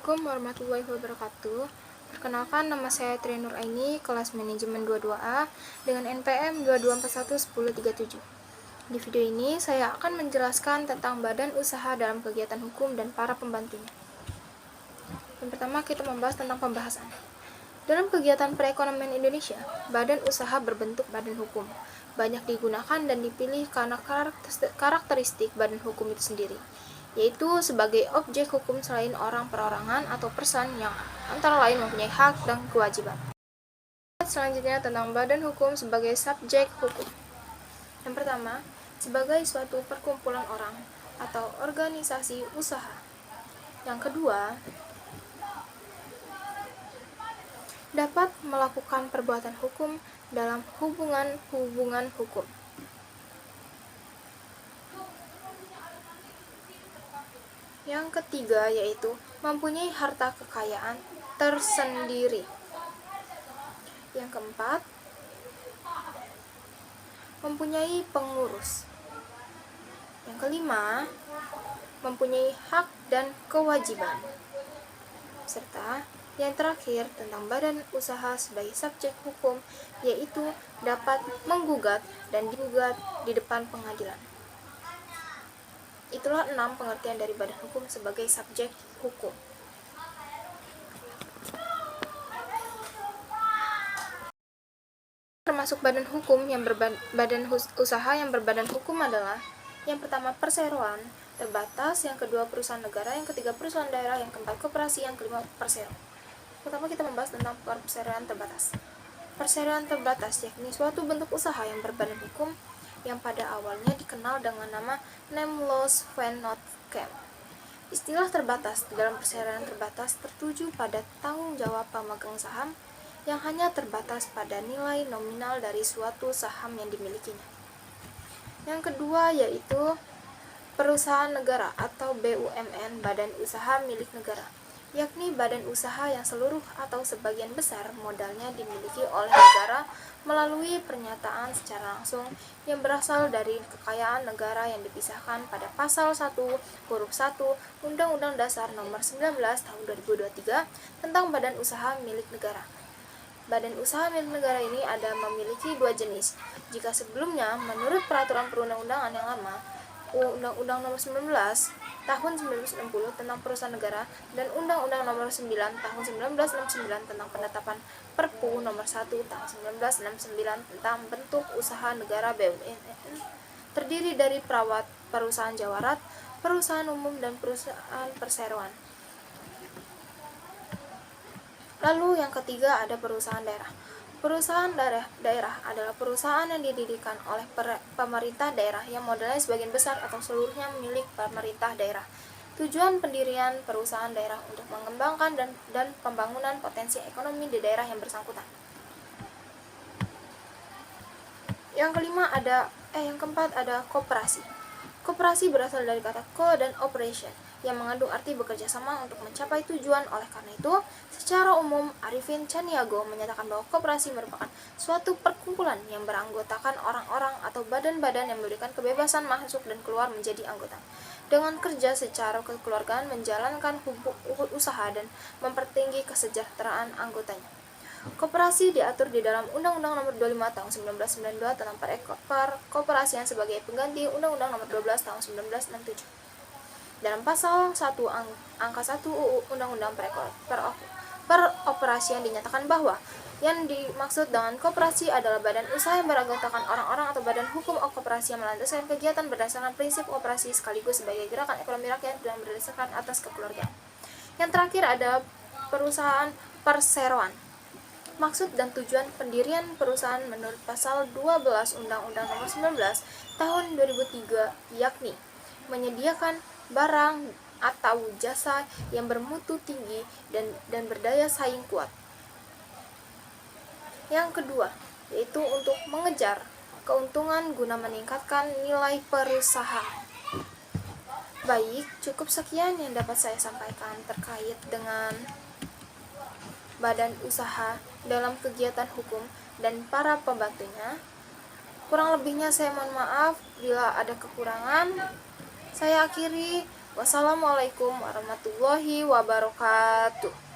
Assalamualaikum warahmatullahi wabarakatuh. Perkenalkan, nama saya Trinur Aini, kelas manajemen 22A dengan NPM 22411037. Di video ini saya akan menjelaskan tentang badan usaha dalam kegiatan hukum dan para pembantunya. Yang pertama, kita membahas tentang pembahasan. Dalam kegiatan perekonomian Indonesia, badan usaha berbentuk badan hukum. Banyak digunakan dan dipilih karena karakteristik badan hukum itu sendiri, yaitu sebagai objek hukum selain orang perorangan atau person yang antara lain mempunyai hak dan kewajiban. Selanjutnya tentang badan hukum sebagai subjek hukum. Yang pertama, sebagai suatu perkumpulan orang atau organisasi usaha. Yang kedua, dapat melakukan perbuatan hukum dalam hubungan hukum. Yang ketiga yaitu mempunyai harta kekayaan tersendiri. Yang keempat, mempunyai pengurus. Yang kelima, mempunyai hak dan kewajiban. Serta yang terakhir tentang badan usaha sebagai subjek hukum, yaitu dapat menggugat dan digugat di depan pengadilan. Itulah 6 pengertian dari badan hukum sebagai subjek hukum. Termasuk badan hukum yang usaha yang berbadan hukum adalah yang pertama perseroan terbatas, yang kedua perusahaan negara, yang ketiga perusahaan daerah, yang keempat koperasi, yang kelima persero. Pertama kita membahas tentang perseroan terbatas. Perseroan terbatas yakni suatu bentuk usaha yang berbadan hukum yang pada awalnya dikenal dengan nama Nemlos Vennoot Camp. Istilah terbatas di dalam perseroan terbatas tertuju pada tanggung jawab pemegang saham yang hanya terbatas pada nilai nominal dari suatu saham yang dimilikinya. Yang kedua yaitu perusahaan negara atau BUMN, badan usaha milik negara, yakni badan usaha yang seluruh atau sebagian besar modalnya dimiliki oleh negara melalui pernyataan secara langsung yang berasal dari kekayaan negara yang dipisahkan pada pasal 1 huruf 1 Undang-Undang Dasar Nomor 19 Tahun 2023 tentang badan usaha milik negara. Badan usaha milik negara ini ada memiliki 2 jenis. Jika sebelumnya menurut peraturan perundang-undangan yang lama, Undang-Undang Nomor 19 Tahun 1960 tentang perusahaan negara dan Undang-Undang Nomor 9 Tahun 1969 tentang penetapan Perpu Nomor 1 Tahun 1969 tentang bentuk usaha negara BUMN, terdiri dari perusahaan jawarat, perusahaan umum, dan perusahaan perseroan. Lalu yang ketiga ada perusahaan daerah. Perusahaan daerah adalah perusahaan yang didirikan oleh pemerintah daerah yang modalnya sebagian besar atau seluruhnya milik pemerintah daerah. Tujuan pendirian perusahaan daerah untuk mengembangkan dan pembangunan potensi ekonomi di daerah yang bersangkutan. Yang keempat ada koperasi. Koperasi berasal dari kata co dan operation yang mengandung arti bekerja sama untuk mencapai tujuan. Oleh karena itu, secara umum Arifin Caniago menyatakan bahwa koperasi merupakan suatu perkumpulan yang beranggotakan orang-orang atau badan-badan yang memberikan kebebasan masuk dan keluar menjadi anggota, dengan kerja secara kekeluargaan menjalankan usaha dan mempertinggi kesejahteraan anggotanya. Koperasi diatur di dalam Undang-Undang Nomor 25 Tahun 1992 tentang perkoperasian sebagai pengganti Undang-Undang Nomor 12 Tahun 1967. Dalam pasal 1 angka 1 UU Undang-Undang Peroperasian dinyatakan bahwa yang dimaksud dengan koperasi adalah badan usaha yang beranggotakan orang-orang atau badan hukum koperasi yang melandaskan kegiatan berdasarkan prinsip operasi sekaligus sebagai gerakan ekonomi rakyat dan berdasarkan atas kekeluargaan. Yang terakhir ada perusahaan perseroan. Maksud dan tujuan pendirian perusahaan menurut pasal 12 Undang-Undang Nomor 19 Tahun 2003 yakni menyediakan barang atau jasa yang bermutu tinggi dan berdaya saing kuat. Yang kedua, yaitu untuk mengejar keuntungan guna meningkatkan nilai perusahaan. Baik, cukup sekian yang dapat saya sampaikan terkait dengan badan usaha dalam kegiatan hukum dan para pembantunya. Kurang lebihnya saya mohon maaf bila ada kekurangan. Saya akhiri. Wassalamualaikum warahmatullahi wabarakatuh.